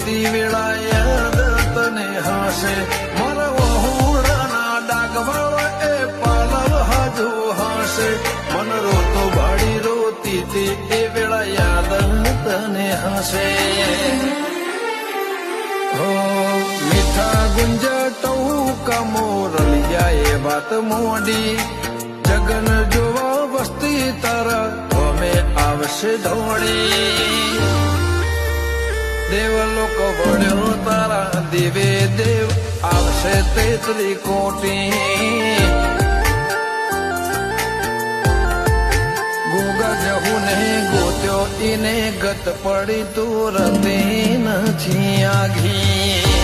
રોતી વેળા યાદ તને હશે મારા વહુરાના ડાગવાળો એ પાલવ હાજુ હશે મન રોતો ભાડી રોતી તે એ વેળા યાદ તને હશે હો મીઠા ગુંજા ટહુકા મોરલિયા એ વાત મોડી જગન જોવા વસ્તી તારા અમે આવશે દોડી દેવલોક વળ્યો તારા દેવે દેવ આવશે તેતરી કોટી ગોગા જહુ ને ગોત્યો ઈને ગત પડી તું રતી નથી આઘી